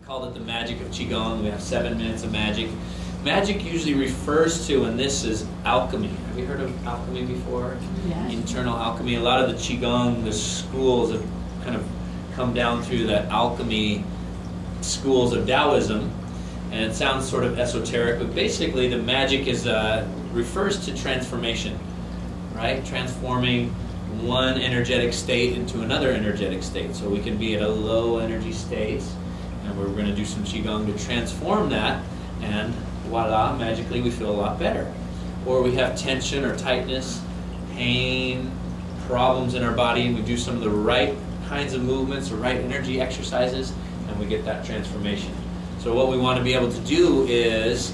called it the magic of Qigong. We have 7 minutes of magic. Magic usually refers to, and this is alchemy. Have you heard of alchemy before? Yes. Internal alchemy. A lot of the Qigong, the schools have kind of come down through the alchemy schools of Taoism, and it sounds sort of esoteric, but basically the magic is refers to transformation, right? Transforming one energetic state into another energetic state. So we can be at a low energy state, and we're going to do some Qigong to transform that, and voila, magically we feel a lot better. Or we have tension or tightness, pain, problems in our body, and we do some of the right kinds of movements or right energy exercises, and we get that transformation. So what we want to be able to do is,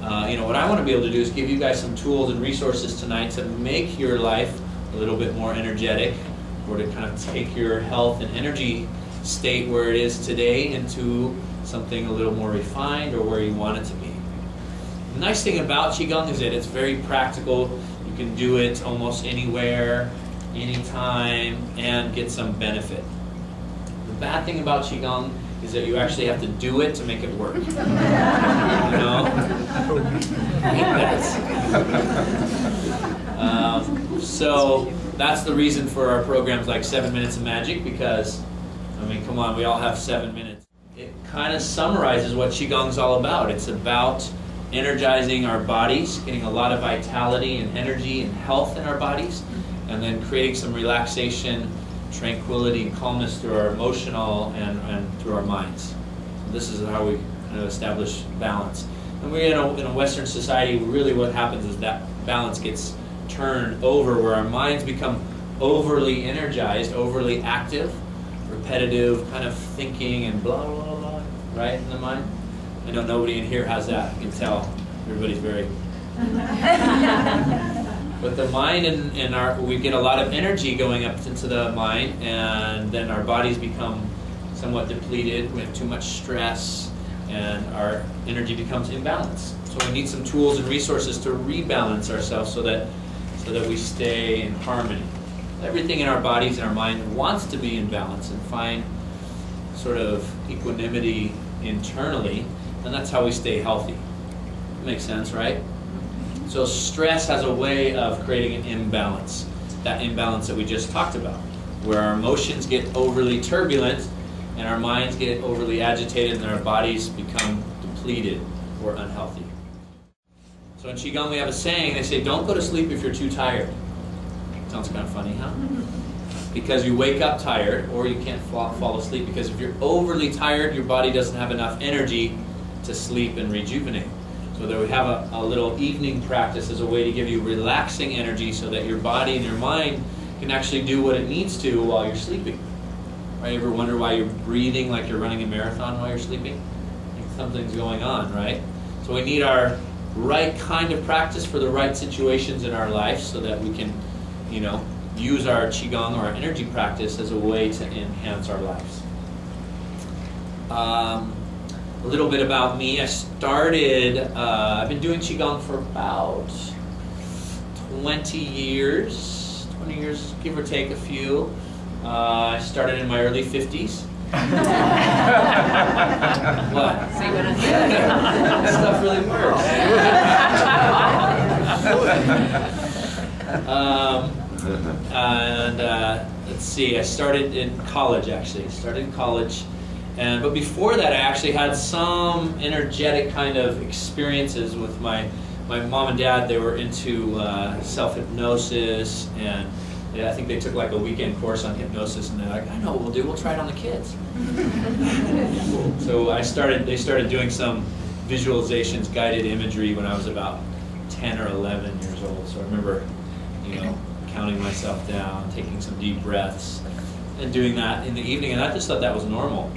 what I want to be able to do is give you guys some tools and resources tonight to make your life a little bit more energetic, or to kind of take your health and energy state where it is today into something a little more refined or where you want it to be. The nice thing about Qigong is that it's very practical. You can do it almost anywhere, anytime, and get some benefit. The bad thing about Qigong is that you actually have to do it to make it work. You know? I hate that. So that's the reason for our programs like 7 Minutes of Magic, because, I mean, come on, we all have 7 minutes. It kind of summarizes what Qigong's all about. It's about energizing our bodies, getting a lot of vitality and energy and health in our bodies, and then creating some relaxation, tranquility, and calmness through our emotional and through our minds. So this is how we kind of establish balance. And we're in a Western society, really what happens is that balance gets turned over, where our minds become overly energized, overly active, repetitive kind of thinking and blah, blah, blah, right, in the mind. I know nobody in here has that. You can tell. Everybody's very... But the mind and we get a lot of energy going up into the mind, and then our bodies become somewhat depleted. We have too much stress, and our energy becomes imbalanced. So we need some tools and resources to rebalance ourselves so that we stay in harmony. Everything in our bodies and our mind wants to be in balance and find sort of equanimity internally, and that's how we stay healthy. Makes sense, right? So stress has a way of creating an imbalance, that imbalance that we just talked about, where our emotions get overly turbulent and our minds get overly agitated and our bodies become depleted or unhealthy. So in Qigong we have a saying, they say, don't go to sleep if you're too tired. Sounds kind of funny, huh? Because you wake up tired, or you can't fall asleep, because if you're overly tired, your body doesn't have enough energy to sleep and rejuvenate. So that we have a little evening practice as a way to give you relaxing energy so that your body and your mind can actually do what it needs to while you're sleeping. Right? You ever wonder why you're breathing like you're running a marathon while you're sleeping? I think something's going on, right? So we need our right kind of practice for the right situations in our life so that we can, use our Qigong or our energy practice as a way to enhance our lives. A little bit about me. I started, I've been doing Qigong for about 20 years, give or take a few. I started in my early 50s. What? See what I said? This stuff really works. Let's see, I started in college actually. But before that, I actually had some energetic kind of experiences with my mom and dad. They were into self-hypnosis, and I think they took like a weekend course on hypnosis, and they're like, I know what we'll do, we'll try it on the kids. So they started doing some visualizations, guided imagery when I was about 10 or 11 years old. So I remember, counting myself down, taking some deep breaths, and doing that in the evening, and I just thought that was normal.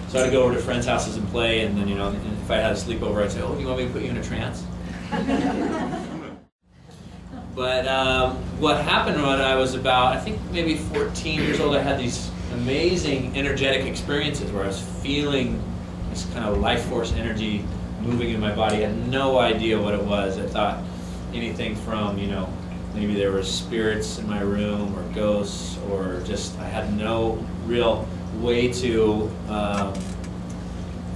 So I'd go over to friends' houses and play, and then, if I had a sleepover, I'd say, oh, do you want me to put you in a trance? But what happened when I was about, I think maybe 14 years old, I had these amazing energetic experiences where I was feeling this kind of life force energy moving in my body. I had no idea what it was. I thought anything from, maybe there were spirits in my room or ghosts, or just I had no real way to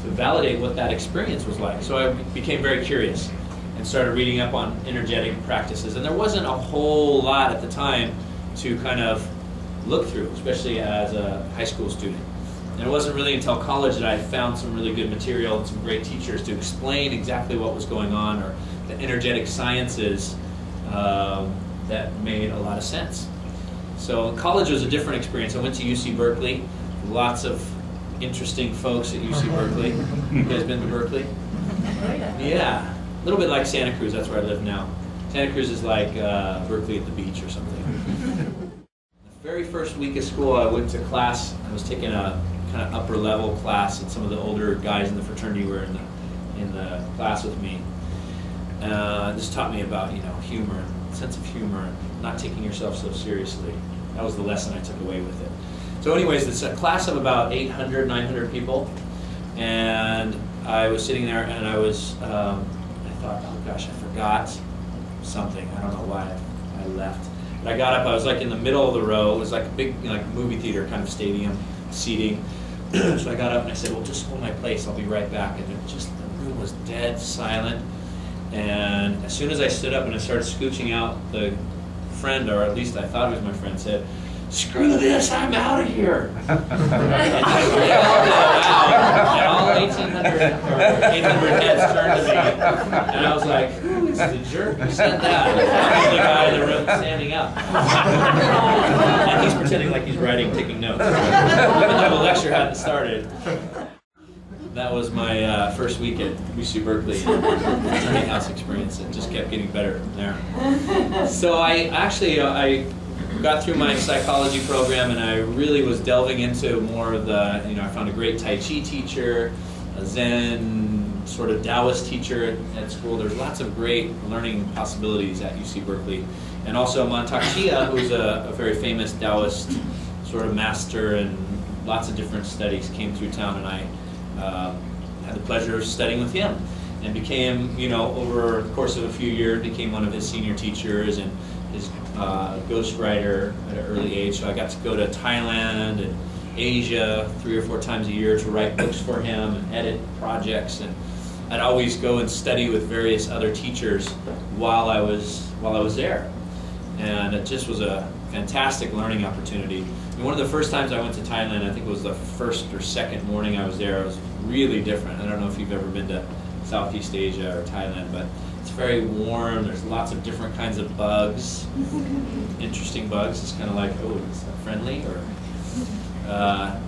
validate what that experience was like. So I became very curious and started reading up on energetic practices. And there wasn't a whole lot at the time to kind of look through, especially as a high school student. And it wasn't really until college that I found some really good material and some great teachers to explain exactly what was going on, or the energetic sciences that made a lot of sense. So college was a different experience. I went to UC Berkeley. Lots of interesting folks at UC Berkeley. You guys been to Berkeley? Yeah. A little bit like Santa Cruz. That's where I live now. Santa Cruz is like Berkeley at the beach or something. The very first week of school, I went to class. I was taking a kind of upper level class, and some of the older guys in the fraternity were in the class with me. This taught me about, you know, humor, and sense of humor, and not taking yourself so seriously. That was the lesson I took away with it. So anyways, it's a class of about 800, 900 people, and I was sitting there, and I thought, oh gosh, I forgot something. I don't know why I left. But I got up, I was like in the middle of the row. It was like a big, like movie theater kind of stadium seating. So I got up and I said, well, just hold my place, I'll be right back. And the room was dead silent. And as soon as I stood up and I started scooching out, the friend, or at least I thought it was my friend, said, screw this, I'm out of here. And I yelled it out, and all 1,800 or 800 heads turned to me. And I was like, who is the jerk who said that? I'm the guy in the room standing up. And he's pretending like he's taking notes. Even though the lecture hadn't started. That was my first week at UC Berkeley fraternity house experience. It just kept getting better from there. So I got through my psychology program, and I really was delving into more of the, you know, I found a great Tai Chi teacher, a Zen sort of Taoist teacher at school. There's lots of great learning possibilities at UC Berkeley. And also Mantak Chia, who's a very famous Taoist sort of master, and lots of different studies came through town, and I had the pleasure of studying with him, and became, you know, over the course of a few years, became one of his senior teachers and his ghostwriter at an early age. So I got to go to Thailand and Asia 3 or 4 times a year to write books for him and edit projects, and I'd always go and study with various other teachers while I was there, and it just was a fantastic learning opportunity. And one of the first times I went to Thailand, I think it was the first or second morning I was there, it was really different. I don't know if you've ever been to Southeast Asia or Thailand, but it's very warm. There's lots of different kinds of bugs, interesting bugs. It's kind of like, oh, is that friendly? Or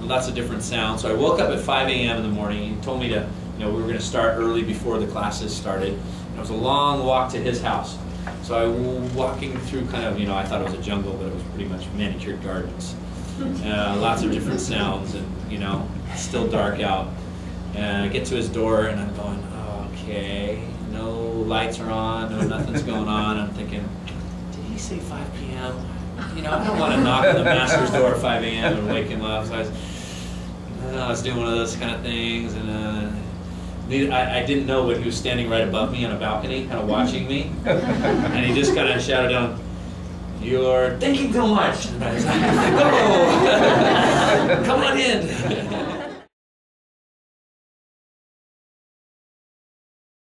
lots of different sounds. So I woke up at 5 a.m. in the morning. He told me to, you know, we were going to start early before the classes started. And it was a long walk to his house. So I was walking through kind of, you know, I thought it was a jungle, but it was pretty much manicured gardens. Lots of different sounds, and, you know, it's still dark out. And I get to his door, and I'm going, oh, okay, no lights are on, no nothing's going on. I'm thinking, did he say 5 p.m.? You know, I don't want to knock on the master's door at 5 a.m. and wake him up. So I was doing one of those kind of things, and I didn't know when he was standing right above me on a balcony, kind of watching me, and he just kind of shouted down, "You're thinking too much." And I was like, "Oh, come on in."